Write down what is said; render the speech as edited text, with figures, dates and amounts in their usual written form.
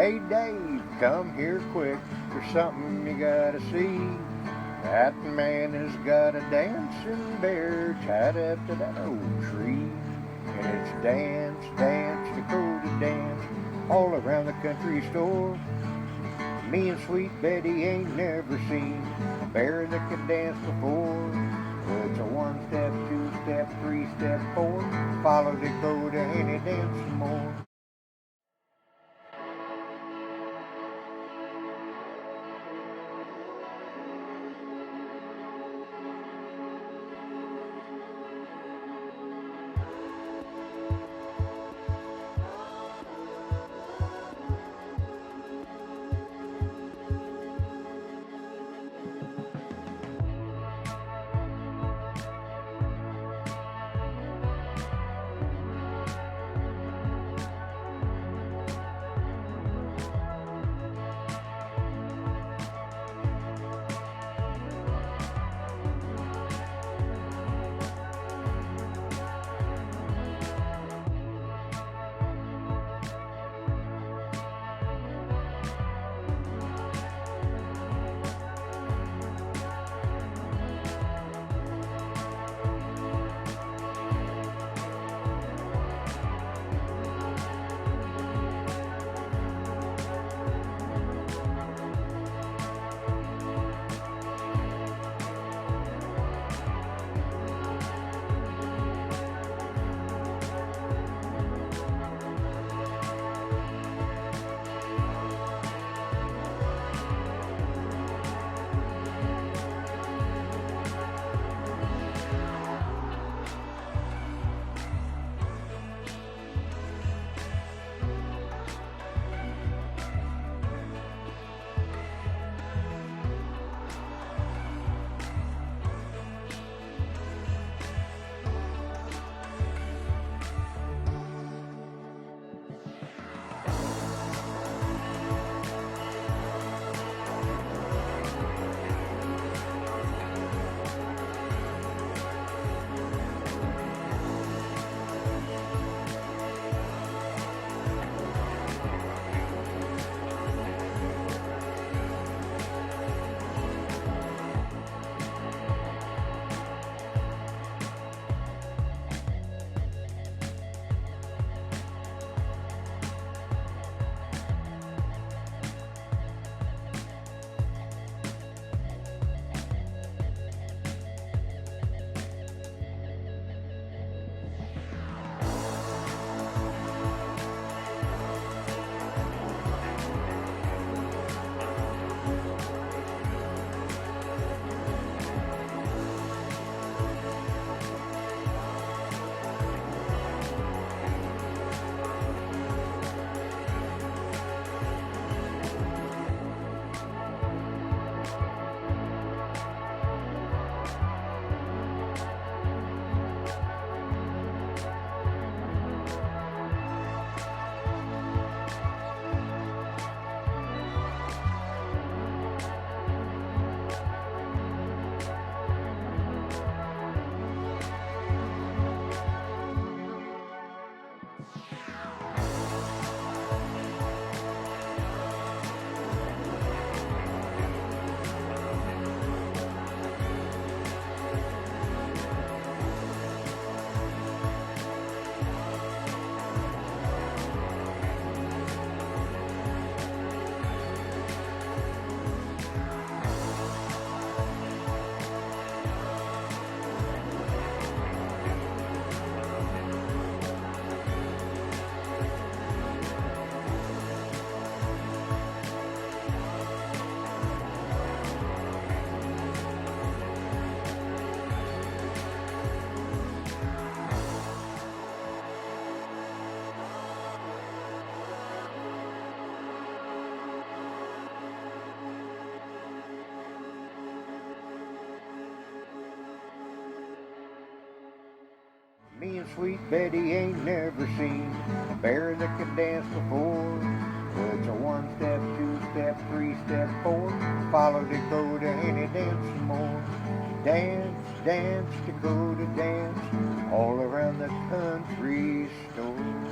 Hey Dave, come here quick, there's something you gotta see. That man has got a dancing bear tied up to that old tree. And it's dance, dance, Dakota dance, all around the country store. Me and Sweet Betty ain't never seen a bear that can dance before. Well, it's a one step, two step, three step, four. Follow Dakota and he dance some more. Me and Sweet Betty ain't never seen a bear that can dance before. Well, it's a one step, two step, three step, four. Follow Dakota and he dance some more. Dance, dance, Dakota dance, all around the country store.